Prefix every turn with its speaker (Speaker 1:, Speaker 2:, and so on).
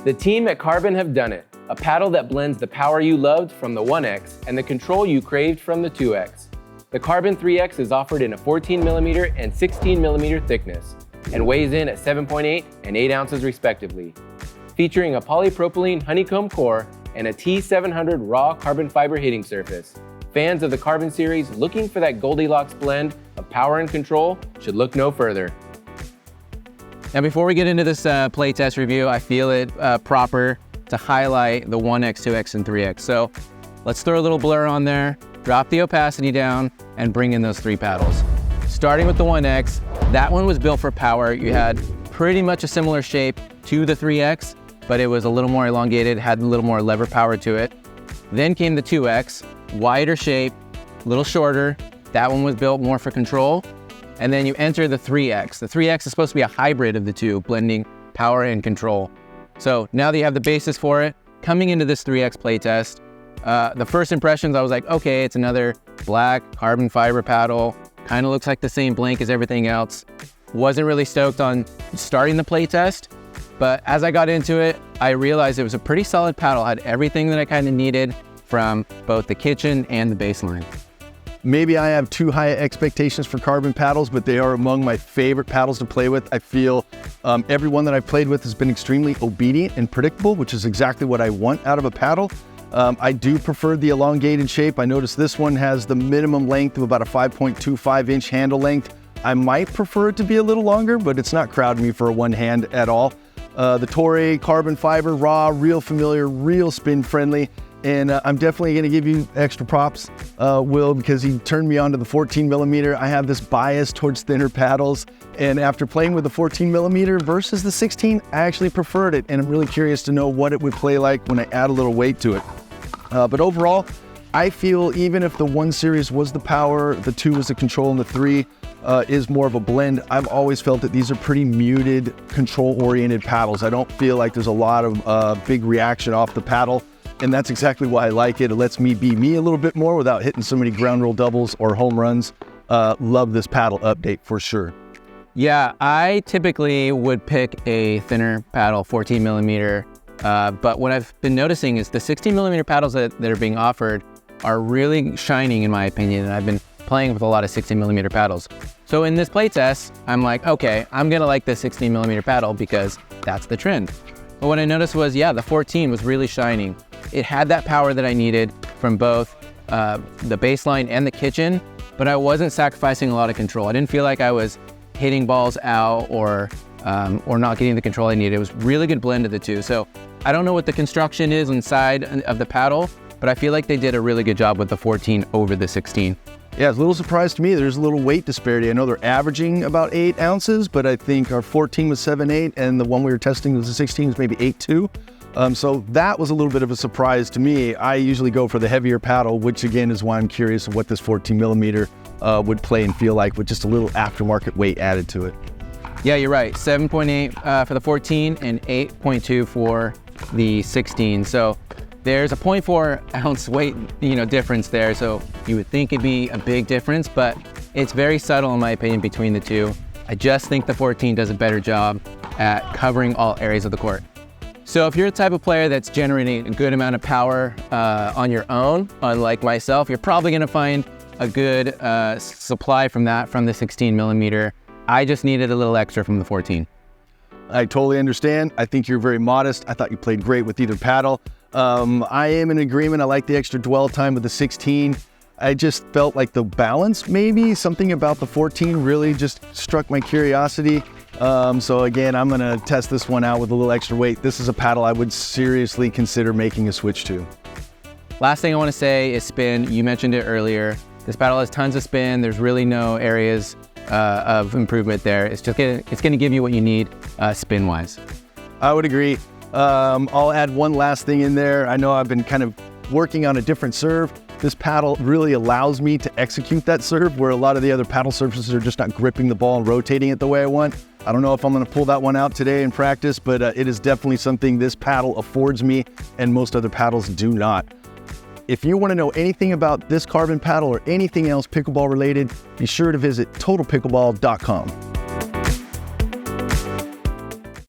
Speaker 1: The team at Carbon have done it. A paddle that blends the power you loved from the 1X and the control you craved from the 2X. The Carbon 3X is offered in a 14mm and 16mm thickness and weighs in at 7.8 and 8 ounces respectively. Featuring a polypropylene honeycomb core and a T700 raw carbon fiber hitting surface. Fans of the Carbon series looking for that Goldilocks blend of power and control should look no further.
Speaker 2: Now before we get into this playtest review, I feel it proper to highlight the 1X, 2X, and 3X. So let's throw a little blur on there, drop the opacity down, and bring in those 3 paddles. Starting with the 1X, that one was built for power. You had pretty much a similar shape to the 3X, but it was a little more elongated, had a little more lever power to it. Then came the 2X, wider shape, a little shorter. That one was built more for control. And then you enter the 3X. The 3X is supposed to be a hybrid of the two, blending power and control. So now that you have the basis for it, coming into this 3X playtest, the first impressions, I was like, okay, it's another black carbon fiber paddle. Kind of looks like the same blank as everything else. Wasn't really stoked on starting the playtest, but as I got into it, I realized it was a pretty solid paddle. Had everything that I kind of needed from both the kitchen and the baseline.
Speaker 3: Maybe I have too high expectations for Carbon paddles, but they are among my favorite paddles to play with. I feel every one that I've played with has been extremely obedient and predictable, which is exactly what I want out of a paddle. I do prefer the elongated shape. I noticed this one has the minimum length of about a 5.25 inch handle length. I might prefer it to be a little longer, but it's not crowding me for a one hand at all. The Toray carbon fiber, raw, real familiar, real spin friendly. And I'm definitely going to give you extra props, Will, because he turned me on to the 14mm. I have this bias towards thinner paddles. And after playing with the 14mm versus the 16, I actually preferred it. And I'm really curious to know what it would play like when I add a little weight to it. But overall, I feel even if the 1 series was the power, the 2 was the control, and the 3 is more of a blend, I've always felt that these are pretty muted, control-oriented paddles. I don't feel like there's a lot of big reaction off the paddle. And that's exactly why I like it. It lets me be me a little bit more without hitting so many ground roll doubles or home runs. Love this paddle update for sure.
Speaker 2: Yeah, I typically would pick a thinner paddle, 14mm. But what I've been noticing is the 16mm paddles that are being offered are really shining in my opinion. And I've been playing with a lot of 16mm paddles. So in this playtest, I'm like, okay, I'm gonna like the 16mm paddle because that's the trend. But what I noticed was, yeah, the 14 was really shining. It had that power that I needed from both the baseline and the kitchen, but I wasn't sacrificing a lot of control. I didn't feel like I was hitting balls out or not getting the control I needed. It was a really good blend of the two. So I don't know what the construction is inside of the paddle, but I feel like they did a really good job with the 14 over the 16.
Speaker 3: Yeah, it's a little surprise to me. There's a little weight disparity. I know they're averaging about 8 ounces, but I think our 14 was 7.8 and the one we were testing was the 16 was maybe 8.2. So that was a little bit of a surprise to me. I usually go for the heavier paddle, which again is why I'm curious of what this 14mm would play and feel like with just a little aftermarket weight added to it.
Speaker 2: Yeah, you're right. 7.8 for the 14 and 8.2 for the 16. So there's a 0.4 ounce weight, difference there. So you would think it'd be a big difference, but it's very subtle in my opinion between the two. I just think the 14 does a better job at covering all areas of the court. So if you're the type of player that's generating a good amount of power on your own, unlike myself, you're probably gonna find a good supply from the 16mm. I just needed a little extra from the 14.
Speaker 3: I totally understand. I think you're very modest. I thought you played great with either paddle. I am in agreement. I like the extra dwell time with the 16. I just felt like the balance, maybe something about the 14 really just struck my curiosity. So again, I'm gonna test this one out with a little extra weight. This is a paddle I would seriously consider making a switch to.
Speaker 2: Last thing I wanna say is spin. You mentioned it earlier. This paddle has tons of spin. There's really no areas of improvement there. It's gonna give you what you need spin-wise.
Speaker 3: I would agree. I'll add one last thing in there. I know I've been kind of working on a different serve. This paddle really allows me to execute that serve where a lot of the other paddle surfaces are just not gripping the ball and rotating it the way I want. I don't know if I'm gonna pull that one out today in practice, but it is definitely something this paddle affords me and most other paddles do not. If you wanna know anything about this Carbon paddle or anything else pickleball related, be sure to visit totalpickleball.com.